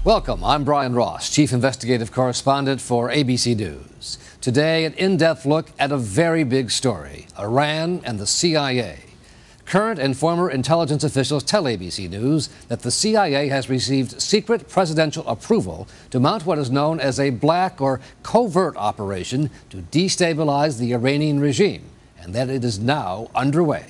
Welcome, I'm Brian Ross, Chief Investigative Correspondent for ABC News. Today, an in-depth look at a very big story, Iran and the CIA. Current and former intelligence officials tell ABC News that the CIA has received secret presidential approval to mount what is known as a black or covert operation to destabilize the Iranian regime, and that it is now underway.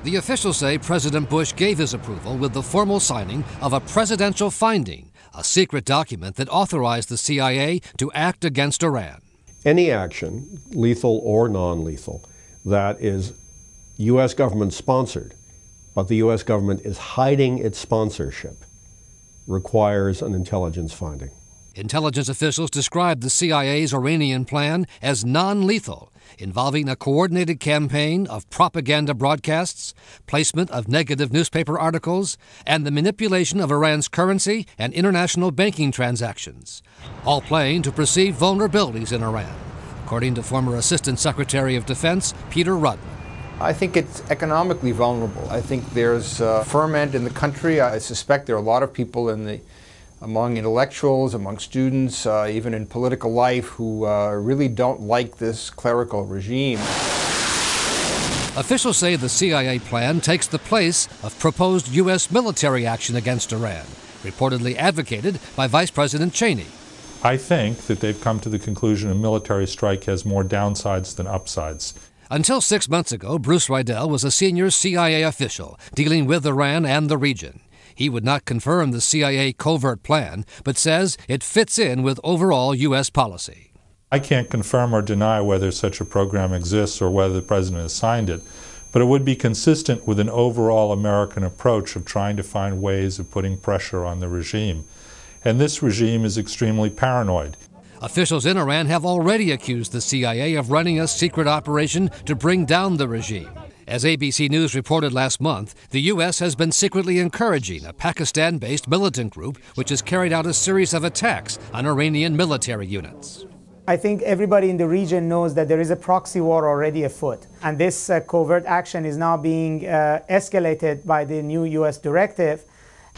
The officials say President Bush gave his approval with the formal signing of a presidential finding, a secret document that authorized the CIA to act against Iran. Any action, lethal or non-lethal, that is U.S. government sponsored, but the U.S. government is hiding its sponsorship, requires an intelligence finding. Intelligence officials described the CIA's Iranian plan as non-lethal, involving a coordinated campaign of propaganda broadcasts, placement of negative newspaper articles, and the manipulation of Iran's currency and international banking transactions, all playing to perceived vulnerabilities in Iran, according to former Assistant Secretary of Defense Peter Rudman. I think it's economically vulnerable. I think there's ferment in the country. I suspect there are a lot of people among intellectuals, among students, even in political life, who really don't like this clerical regime. Officials say the CIA plan takes the place of proposed U.S. military action against Iran, reportedly advocated by Vice President Cheney. I think that they've come to the conclusion a military strike has more downsides than upsides. Until 6 months ago, Bruce Riedel was a senior CIA official dealing with Iran and the region. He would not confirm the CIA covert plan, but says it fits in with overall U.S. policy. I can't confirm or deny whether such a program exists or whether the president has signed it, but it would be consistent with an overall American approach of trying to find ways of putting pressure on the regime. And this regime is extremely paranoid. Officials in Iran have already accused the CIA of running a secret operation to bring down the regime. As ABC News reported last month, the U.S. has been secretly encouraging a Pakistan-based militant group which has carried out a series of attacks on Iranian military units. I think everybody in the region knows that there is a proxy war already afoot, and this covert action is now being escalated by the new U.S. directive,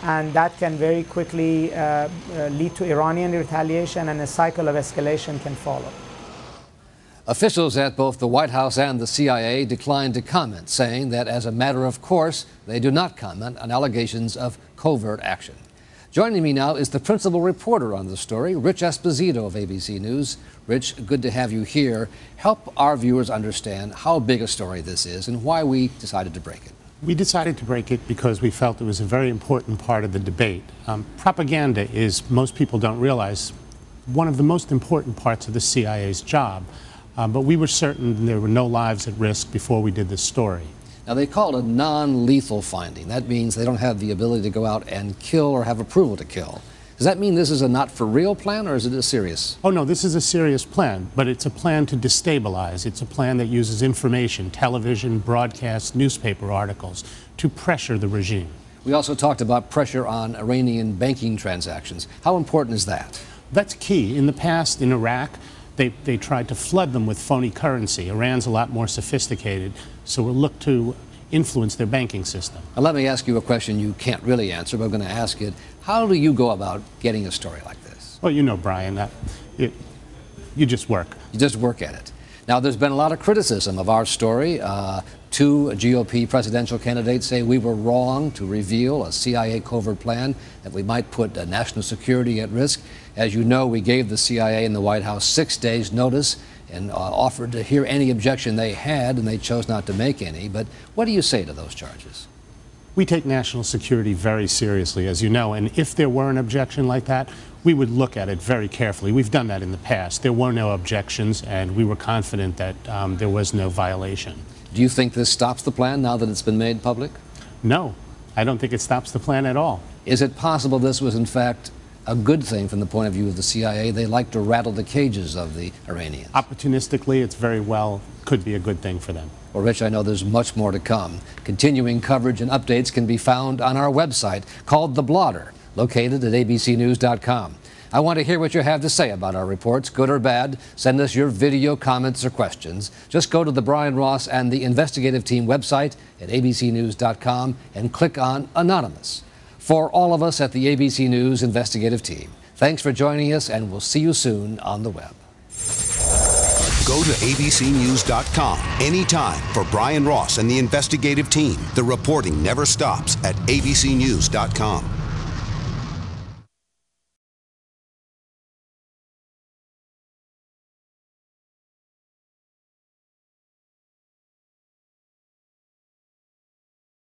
and that can very quickly lead to Iranian retaliation, and a cycle of escalation can follow. Officials at both the White House and the CIA declined to comment, saying that as a matter of course, they do not comment on allegations of covert action. Joining me now is the principal reporter on the story, Rich Esposito of ABC News. Rich, good to have you here. Help our viewers understand how big a story this is and why we decided to break it. We decided to break it because we felt it was a very important part of the debate. Propaganda is, most people don't realize, one of the most important parts of the CIA's job. But we were certain there were no lives at risk before we did this story. Now, they call it a non-lethal finding. That means they don't have the ability to go out and kill or have approval to kill. Does that mean this is a not-for-real plan, or is it a serious? Oh, no, this is a serious plan, but it's a plan to destabilize. It's a plan that uses information, television, broadcasts, newspaper articles, to pressure the regime. We also talked about pressure on Iranian banking transactions. How important is that? That's key. In the past, in Iraq, they tried to flood them with phony currency. Iran's a lot more sophisticated, so we'll look to influence their banking system. Now, let me ask you a question you can't really answer, but I'm going to ask it. How do you go about getting a story like this? Well, you know, Brian, you just work. You just work at it. Now, there's been a lot of criticism of our story. Two GOP presidential candidates say we were wrong to reveal a CIA covert plan that we might put national security at risk. As you know, we gave the CIA and the White House 6 days' notice and offered to hear any objection they had, and they chose not to make any. But what do you say to those charges? We take national security very seriously, as you know, and if there were an objection like that, we would look at it very carefully. We've done that in the past. There were no objections, and we were confident that there was no violation. Do you think this stops the plan now that it's been made public? No, I don't think it stops the plan at all. Is it possible this was, in fact, a good thing from the point of view of the CIA? They like to rattle the cages of the Iranians. Opportunistically, it's very well could be a good thing for them. Well, Rich, I know there's much more to come. Continuing coverage and updates can be found on our website called The Blotter, located at abcnews.com. I want to hear what you have to say about our reports, good or bad. Send us your video comments or questions. Just go to the Brian Ross and the investigative team website at abcnews.com and click on Anonymous. For all of us at the ABC News investigative team, thanks for joining us, and we'll see you soon on the web. Go to abcnews.com anytime for Brian Ross and the investigative team. The reporting never stops at abcnews.com.